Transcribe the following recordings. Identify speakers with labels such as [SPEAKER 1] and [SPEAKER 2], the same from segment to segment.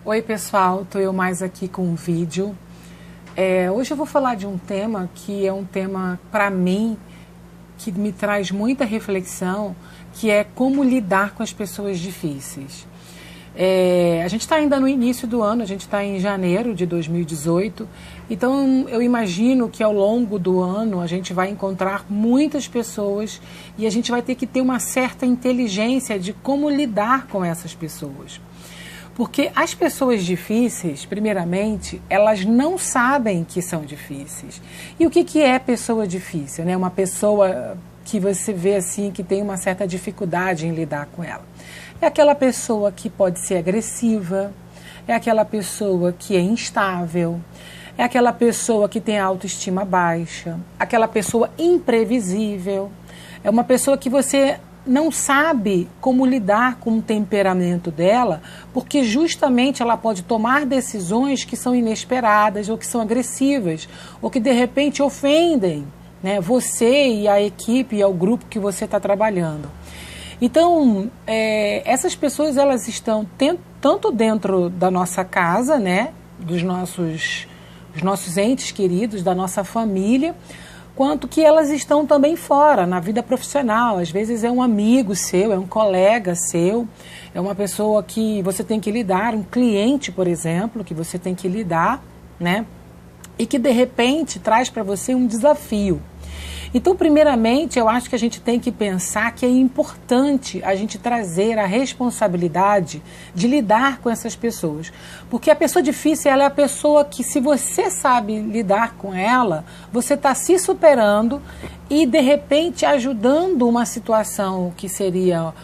[SPEAKER 1] Oi pessoal, tô eu mais aqui com um vídeo. Hoje eu vou falar de um tema que é um tema para mim que me traz muita reflexão, que é como lidar com as pessoas difíceis. A gente está ainda no início do ano, a gente está em janeiro de 2018, então eu imagino que ao longo do ano a gente vai encontrar muitas pessoas e a gente vai ter que ter uma certa inteligência de como lidar com essas pessoas. Porque as pessoas difíceis, primeiramente, elas não sabem que são difíceis. E o que é pessoa difícil, né? Uma pessoa que você vê assim, que tem uma certa dificuldade em lidar com ela. É aquela pessoa que pode ser agressiva, é aquela pessoa que é instável, é aquela pessoa que tem autoestima baixa, aquela pessoa imprevisível, é uma pessoa que você não sabe como lidar com o temperamento dela, porque justamente ela pode tomar decisões que são inesperadas, ou que são agressivas, ou que de repente ofendem, né, você e a equipe e o grupo que você está trabalhando. Então, essas pessoas elas estão tanto dentro da nossa casa, né, dos nossos entes queridos, da nossa família, quanto que elas estão também fora, na vida profissional. Às vezes é um amigo seu, é um colega seu, é uma pessoa que você tem que lidar, um cliente, por exemplo, que você tem que lidar, né? E que de repente traz para você um desafio. Então, primeiramente, eu acho que a gente tem que pensar que é importante a gente trazer a responsabilidade de lidar com essas pessoas. Porque a pessoa difícil, ela é a pessoa que, se você sabe lidar com ela, você está se superando e, de repente, ajudando uma situação que seria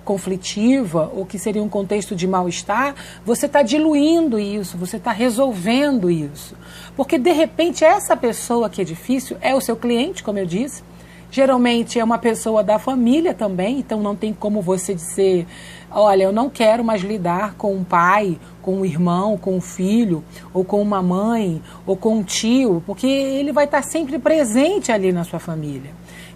[SPEAKER 1] conflitiva ou que seria um contexto de mal-estar, você está diluindo isso, você está resolvendo isso. Porque, de repente, essa pessoa que é difícil é o seu cliente, como eu disse, geralmente é uma pessoa da família também, então não tem como você dizer, olha, eu não quero mais lidar com um pai, com um irmão, com um filho, ou com uma mãe, ou com um tio, porque ele vai estar sempre presente ali na sua família.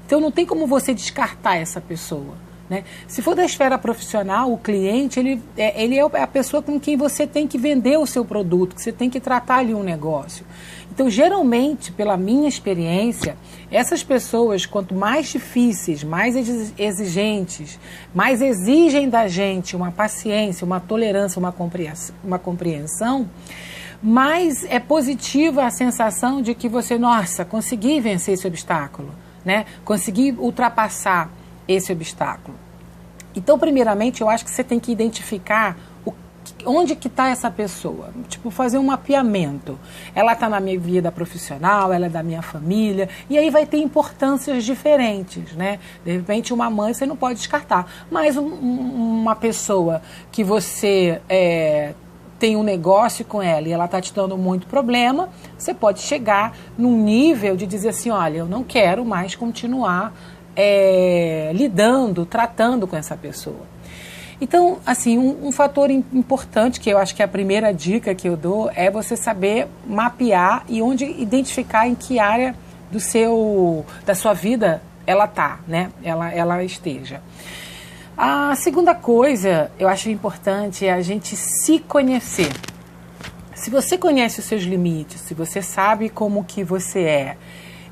[SPEAKER 1] Então não tem como você descartar essa pessoa. Né? Se for da esfera profissional, o cliente ele é a pessoa com quem você tem que vender o seu produto, que você tem que tratar ali um negócio. Então, geralmente, pela minha experiência, essas pessoas, quanto mais difíceis, mais exigentes, mais exigem da gente uma paciência, uma tolerância, uma compreensão, mais é positiva a sensação de que você, nossa, consegui vencer esse obstáculo, né? Consegui ultrapassar esse obstáculo. Então, primeiramente, eu acho que você tem que identificar onde que está essa pessoa. Tipo, fazer um mapeamento. Ela está na minha vida profissional, ela é da minha família, e aí vai ter importâncias diferentes, né? De repente, uma mãe você não pode descartar, mas uma pessoa que você tem um negócio com ela e ela está te dando muito problema, você pode chegar num nível de dizer assim, olha, eu não quero mais continuar lidando, tratando com essa pessoa. Então, assim, um fator importante, que eu acho que é a primeira dica que eu dou, é você saber mapear e onde identificar em que área da sua vida ela está, né? Ela esteja. A segunda coisa, eu acho importante, é a gente se conhecer. Se você conhece os seus limites, se você sabe como que você é,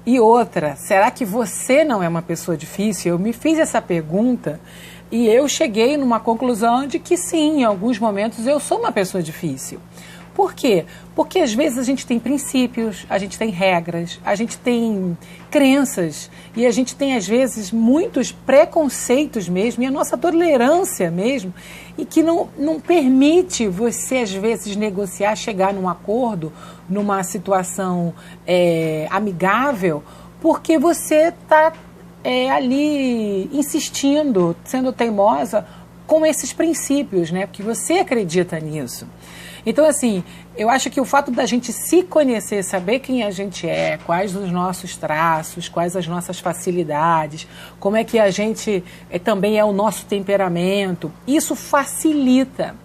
[SPEAKER 1] e outra, será que você não é uma pessoa difícil? Eu me fiz essa pergunta e eu cheguei numa conclusão de que sim, em alguns momentos eu sou uma pessoa difícil. Por quê? Porque às vezes a gente tem princípios, a gente tem regras, a gente tem crenças e a gente tem às vezes muitos preconceitos mesmo e a nossa tolerância mesmo e que não permite você às vezes negociar, chegar num acordo, numa situação amigável, porque você está ali insistindo, sendo teimosa com esses princípios, né? Porque você acredita nisso. Então, assim, eu acho que o fato da gente se conhecer, saber quem a gente é, quais os nossos traços, quais as nossas facilidades, como é que a gente também é o nosso temperamento, isso facilita.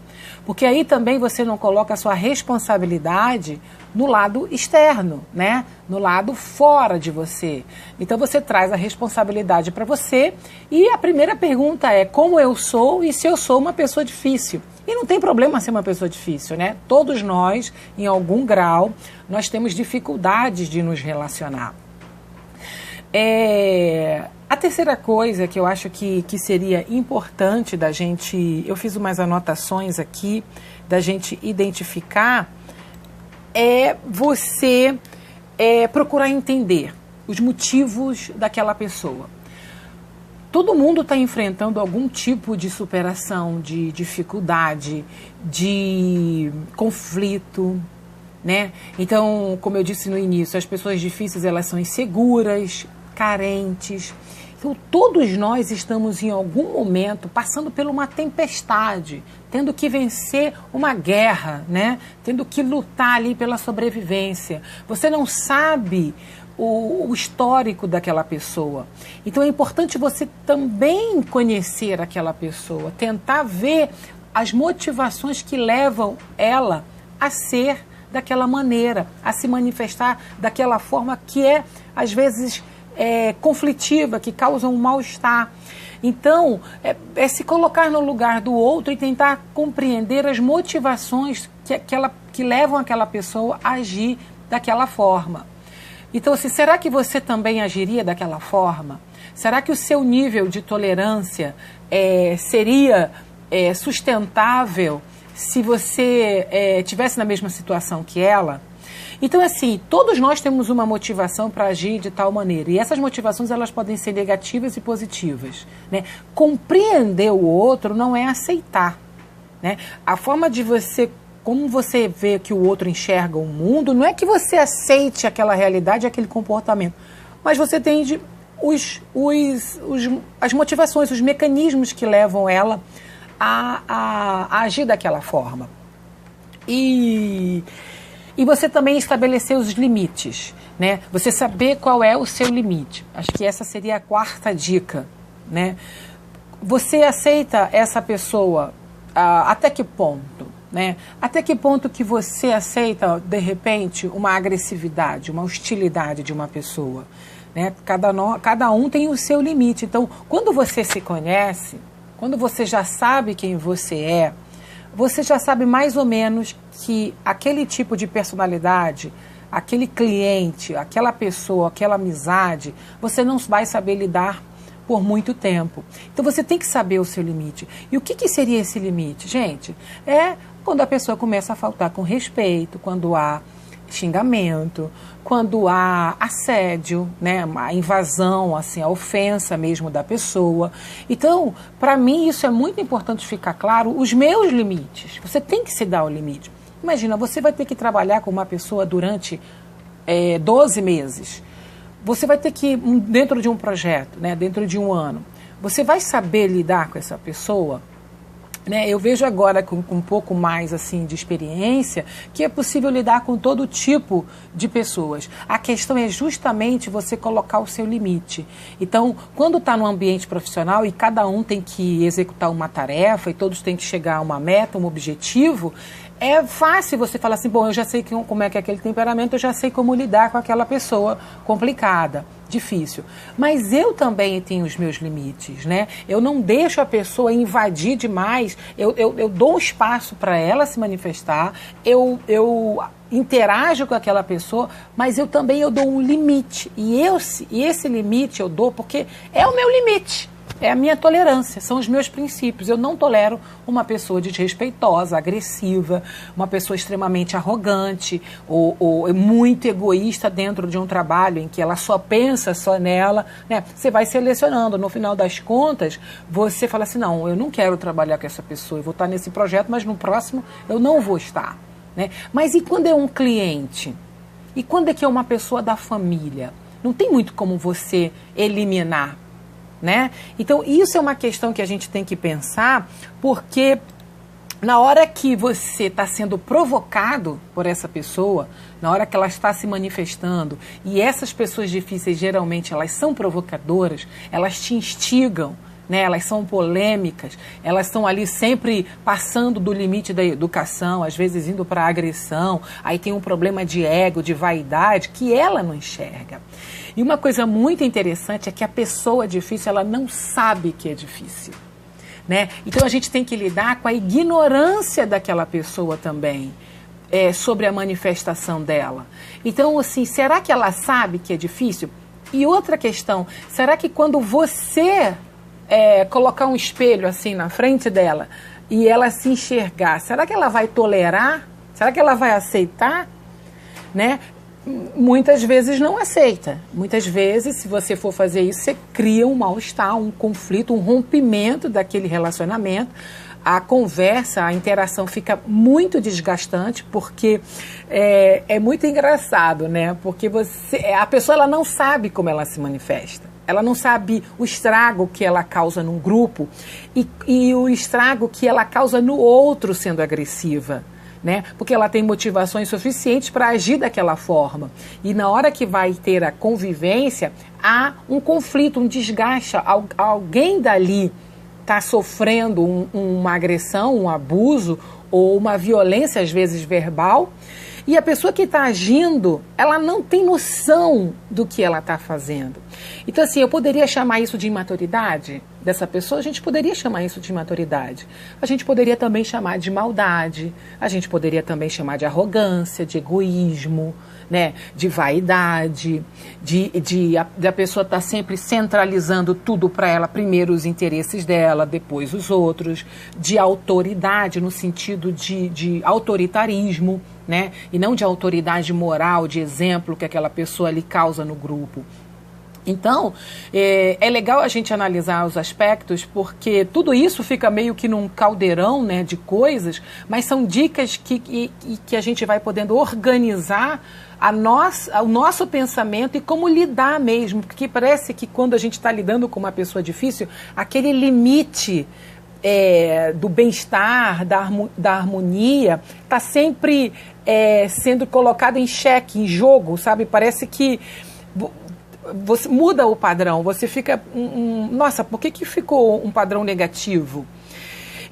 [SPEAKER 1] Porque aí também você não coloca a sua responsabilidade no lado externo, né? No lado fora de você. Então você traz a responsabilidade para você e a primeira pergunta é como eu sou e se eu sou uma pessoa difícil. E não tem problema ser uma pessoa difícil, né? Todos nós, em algum grau, nós temos dificuldades de nos relacionar. A terceira coisa que eu acho que seria importante da gente, eu fiz umas anotações aqui, da gente identificar, é você procurar entender os motivos daquela pessoa. Todo mundo está enfrentando algum tipo de superação, de dificuldade, de conflito, né? Então, como eu disse no início, as pessoas difíceis, elas são inseguras, carentes. Então, todos nós estamos em algum momento passando por uma tempestade, tendo que vencer uma guerra, né? Tendo que lutar ali pela sobrevivência. Você não sabe o histórico daquela pessoa. Então é importante você também conhecer aquela pessoa, tentar ver as motivações que levam ela a ser daquela maneira, a se manifestar daquela forma que é, às vezes, conflitiva, que causa um mal-estar. Então, é se colocar no lugar do outro e tentar compreender as motivações que levam aquela pessoa a agir daquela forma. Então, assim, será que você também agiria daquela forma? Será que o seu nível de tolerância seria sustentável se você estivesse na mesma situação que ela? Então, assim, todos nós temos uma motivação para agir de tal maneira. E essas motivações, elas podem ser negativas e positivas, né? Compreender o outro não é aceitar, né? A forma de você... Como você vê que o outro enxerga o mundo, não é que você aceite aquela realidade, aquele comportamento, mas você entende as motivações, os mecanismos que levam ela a agir daquela forma. E você também estabelecer os limites, né? Você saber qual é o seu limite. Acho que essa seria a quarta dica, né? Você aceita essa pessoa até que ponto? Né? Até que ponto que você aceita, de repente, uma agressividade, uma hostilidade de uma pessoa? Né? Cada um tem o seu limite. Então, quando você se conhece, quando você já sabe quem você já sabe mais ou menos que aquele tipo de personalidade, aquele cliente, aquela pessoa, aquela amizade, você não vai saber lidar por muito tempo. Então você tem que saber o seu limite. E o que seria esse limite? Gente, quando a pessoa começa a faltar com respeito, quando há xingamento, quando há assédio, né, a invasão, assim, a ofensa mesmo da pessoa. Então, para mim, isso é muito importante ficar claro, os meus limites. Você tem que se dar o limite. Imagina, você vai ter que trabalhar com uma pessoa durante 12 meses. Você vai ter que, dentro de um projeto, né, dentro de um ano, você vai saber lidar com essa pessoa? Né? Eu vejo agora com um pouco mais assim, de experiência que é possível lidar com todo tipo de pessoas. A questão é justamente você colocar o seu limite. Então, quando está no ambiente profissional e cada um tem que executar uma tarefa e todos têm que chegar a uma meta, um objetivo, é fácil você falar assim, bom, eu já sei como é que é aquele temperamento, eu já sei como lidar com aquela pessoa complicada, difícil. Mas eu também tenho os meus limites, né? Eu não deixo a pessoa invadir demais, eu dou espaço para ela se manifestar, eu interajo com aquela pessoa, mas eu também dou um limite. E esse limite eu dou porque é o meu limite. É a minha tolerância, são os meus princípios. Eu não tolero uma pessoa desrespeitosa, agressiva, uma pessoa extremamente arrogante ou muito egoísta dentro de um trabalho em que ela só pensa só nela. Né? Você vai selecionando. No final das contas, você fala assim, não, eu não quero trabalhar com essa pessoa, eu vou estar nesse projeto, mas no próximo eu não vou estar. Né? Mas e quando é um cliente? E quando é que é uma pessoa da família? Não tem muito como você eliminar. Né? Então, isso é uma questão que a gente tem que pensar, porque na hora que você está sendo provocado por essa pessoa, na hora que ela está se manifestando, e essas pessoas difíceis, geralmente, elas são provocadoras, elas te instigam, né? Elas são polêmicas, elas estão ali sempre passando do limite da educação, às vezes indo para a agressão, aí tem um problema de ego, de vaidade, que ela não enxerga. E uma coisa muito interessante é que a pessoa difícil, ela não sabe que é difícil. né? Então a gente tem que lidar com a ignorância daquela pessoa também, sobre a manifestação dela. Então, assim, será que ela sabe que é difícil? E outra questão, será que quando você colocar um espelho assim na frente dela e ela se enxergar, será que ela vai tolerar? Será que ela vai aceitar? Né? Muitas vezes não aceita. Muitas vezes, se você for fazer isso, você cria um mal-estar, um conflito, um rompimento daquele relacionamento. A conversa, a interação fica muito desgastante, porque é muito engraçado, né? Porque a pessoa ela não sabe como ela se manifesta. Ela não sabe o estrago que ela causa num grupo e o estrago que ela causa no outro sendo agressiva. Né? Porque ela tem motivações suficientes para agir daquela forma. E na hora que vai ter a convivência, há um conflito, um desgaste. Alguém dali está sofrendo uma agressão, um abuso ou uma violência, às vezes verbal, e a pessoa que está agindo, ela não tem noção do que ela está fazendo. Então, assim, eu poderia chamar isso de imaturidade dessa pessoa? A gente poderia chamar isso de imaturidade. A gente poderia também chamar de maldade, a gente poderia também chamar de arrogância, de egoísmo, né, de vaidade, da pessoa estar sempre centralizando tudo para ela, primeiro os interesses dela, depois os outros, de autoridade no sentido de autoritarismo, né, e não de autoridade moral, de exemplo que aquela pessoa ali causa no grupo. Então, é legal a gente analisar os aspectos, porque tudo isso fica meio que num caldeirão, né, de coisas, mas são dicas que a gente vai podendo organizar o nosso pensamento e como lidar mesmo, porque parece que quando a gente está lidando com uma pessoa difícil, aquele limite do bem-estar, da harmonia, está sempre sendo colocado em xeque, em jogo, sabe? Parece que você muda o padrão, você fica, nossa, por que ficou um padrão negativo?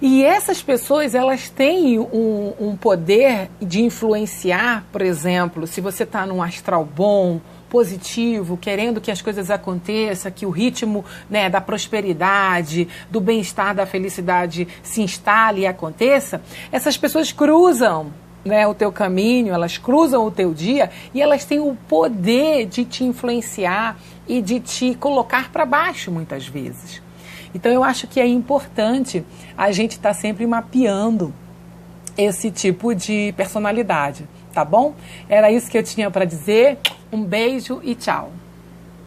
[SPEAKER 1] E essas pessoas, elas têm um poder de influenciar, por exemplo, se você está num astral bom, positivo, querendo que as coisas aconteçam, que o ritmo, né, da prosperidade, do bem-estar, da felicidade se instale e aconteça, essas pessoas cruzam, né, o teu caminho, elas cruzam o teu dia e elas têm o poder de te influenciar e de te colocar para baixo muitas vezes. Então eu acho que é importante a gente estar sempre mapeando esse tipo de personalidade, tá bom? Era isso que eu tinha para dizer. Um beijo e tchau.